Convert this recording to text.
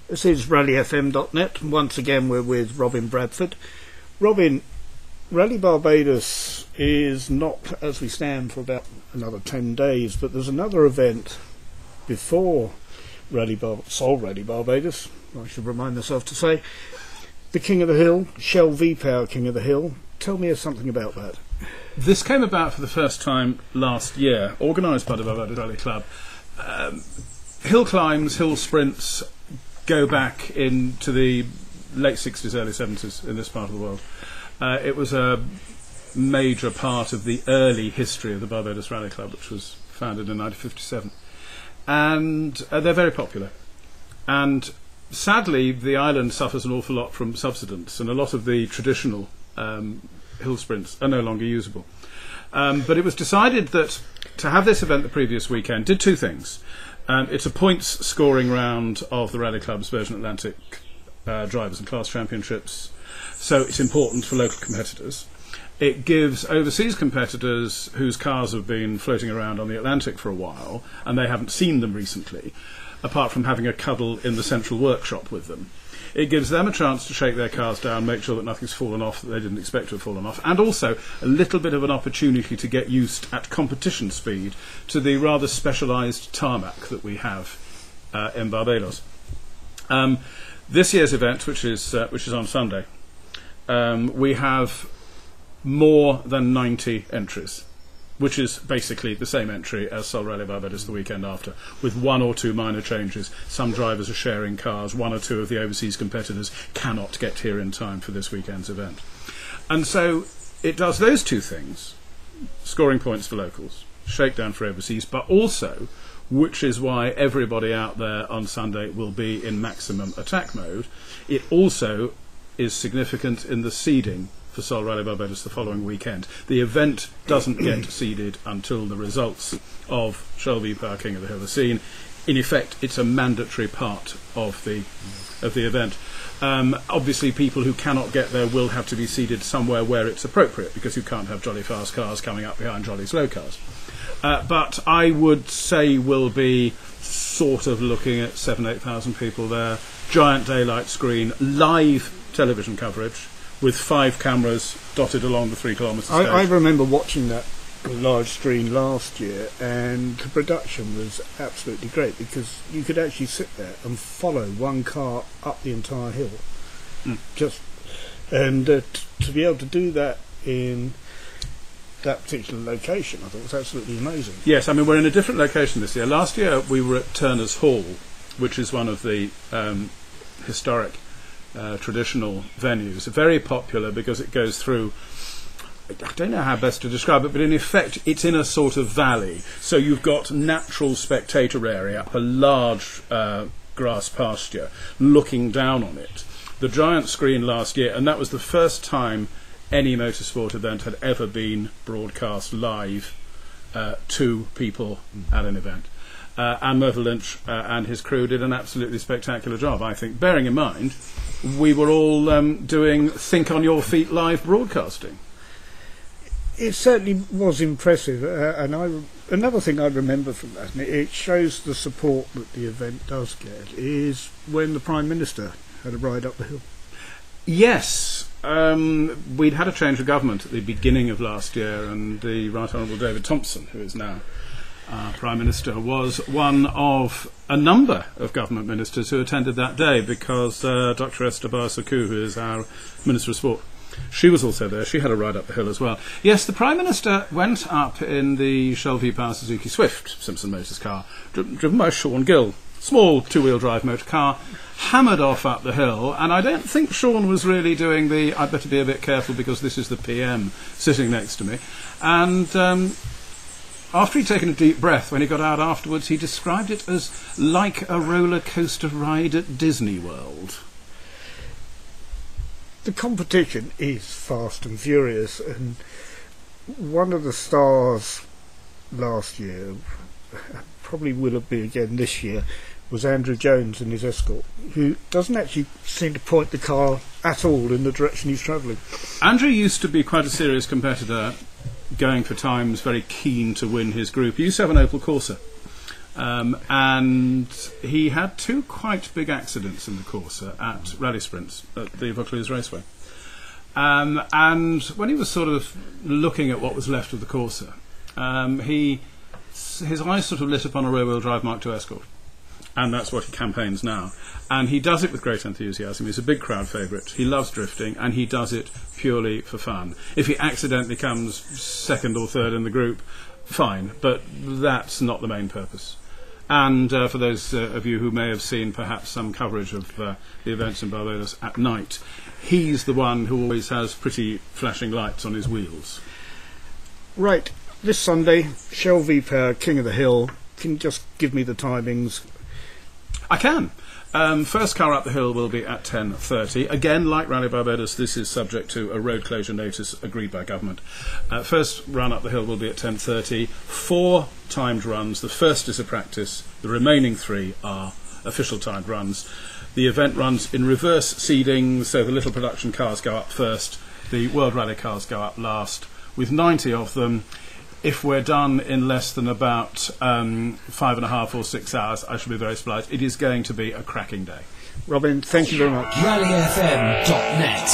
This is rallyfm.net, and once again we're with Robin Bradford. Robin, Rally Barbados is not, as we stand, for about another 10 days, but there's another event before Sol Rally Barbados, I should remind myself to say, the King of the Hill, Shell V-Power King of the Hill. Tell me something about that. This came about for the first time last year, organised by the Barbados Rally Club. Hill climbs, hill sprints go back into the late 60s, early 70s in this part of the world. It was a major part of the early history of the Barbados Rally Club, which was founded in 1957. And they're very popular. And sadly, the island suffers an awful lot from subsidence, and a lot of the traditional hill sprints are no longer usable. But it was decided that to have this event the previous weekend did two things. It's a points scoring round of the Rally Club's Virgin Atlantic Drivers and Class Championships, so it's important for local competitors. It gives overseas competitors whose cars have been floating around on the Atlantic for a while and they haven't seen them recently, apart from having a cuddle in the central workshop with them. It gives them a chance to shake their cars down, make sure that nothing's fallen off that they didn't expect to have fallen off, and also a little bit of an opportunity to get used at competition speed to the rather specialised tarmac that we have in Barbados. This year's event, which is on Sunday, we have more than 90 entries, which is basically the same entry as Sol Rally Barbados the weekend after, with one or two minor changes. Some drivers are sharing cars, one or two of the overseas competitors cannot get here in time for this weekend's event. And so it does those two things, scoring points for locals, shakedown for overseas, but also, which is why everybody out there on Sunday will be in maximum attack mode, it also is significant in the seeding for Sol Rally Barbados the following weekend. The event doesn't get seeded until the results of Shell V-Power King of the Hill are seen. In effect, it's a mandatory part of the event. Obviously, people who cannot get there will have to be seeded somewhere where it's appropriate, because you can't have jolly fast cars coming up behind jolly slow cars. But I would say we'll be sort of looking at 7,000-8,000 people there. Giant daylight screen, live television coverage, with 5 cameras dotted along the 3 kilometre stage. I remember watching that live stream last year, and the production was absolutely great, because you could actually sit there and follow one car up the entire hill. To be able to do that in that particular location, I thought was absolutely amazing. Yes, I mean, we're in a different location this year. Last year we were at Turner's Hall, which is one of the historic traditional venues. Very popular because it goes through, I don't know how best to describe it, but in effect it's in a sort of valley. So you've got natural spectator area up a large grass pasture looking down on it. The giant screen last year, and that was the first time any motorsport event had ever been broadcast live to people at an event. And Mervyn Lynch and his crew did an absolutely spectacular job, I think, bearing in mind we were all doing think on your feet live broadcasting. It certainly was impressive, and another thing I remember from that, and it shows the support that the event does get, is when the Prime Minister had a ride up the hill. Yes, we'd had a change of government at the beginning of last year, and the Right Honourable David Thompson, who is now Prime Minister, was one of a number of government ministers who attended that day, because Dr. Esther Barsakou, who is our Minister of Sport, she was also there. She had a ride up the hill as well. Yes, the Prime Minister went up in the Shell V-Power Suzuki Swift, Simpson Motors car, driven by Sean Gill. Small two-wheel drive motor car, hammered off up the hill, and I don't think Sean was really doing the I'd better be a bit careful because this is the PM sitting next to me. And after he'd taken a deep breath, when he got out afterwards, he described it as like a roller coaster ride at Disney World. The competition is fast and furious, and one of the stars last year, probably will be again this year, was Andrew Jones in his Escort, who doesn't actually seem to point the car at all in the direction he's travelling. Andrew used to be quite a serious competitor, going for times, very keen to win his group. He used to have an Opel Corsa. And he had 2 quite big accidents in the Corsa at rally sprints at the Vaucluse Raceway. And when he was sort of looking at what was left of the Corsa, his eyes sort of lit upon a rear-wheel drive Mark II Escort. And that's what he campaigns now. And he does it with great enthusiasm. He's a big crowd favourite. He loves drifting, and he does it purely for fun. If he accidentally comes 2nd or 3rd in the group, fine, but that's not the main purpose. And for those of you who may have seen perhaps some coverage of the events in Barbados at night, he's the one who always has pretty flashing lights on his wheels. Right, this Sunday, Shell V-Power, King of the Hill. Can you just give me the timings? I can. First car up the hill will be at 10:30. Again, like Rally Barbados, this is subject to a road closure notice agreed by government. First run up the hill will be at 10:30. 4 timed runs. The first is a practice. The remaining 3 are official timed runs. The event runs in reverse seeding, so the little production cars go up first, the World Rally cars go up last, with 90 of them. If we're done in less than about 5.5 or 6 hours, I shall be very surprised. It is going to be a cracking day. Robin, thank you very much. RallyFM.net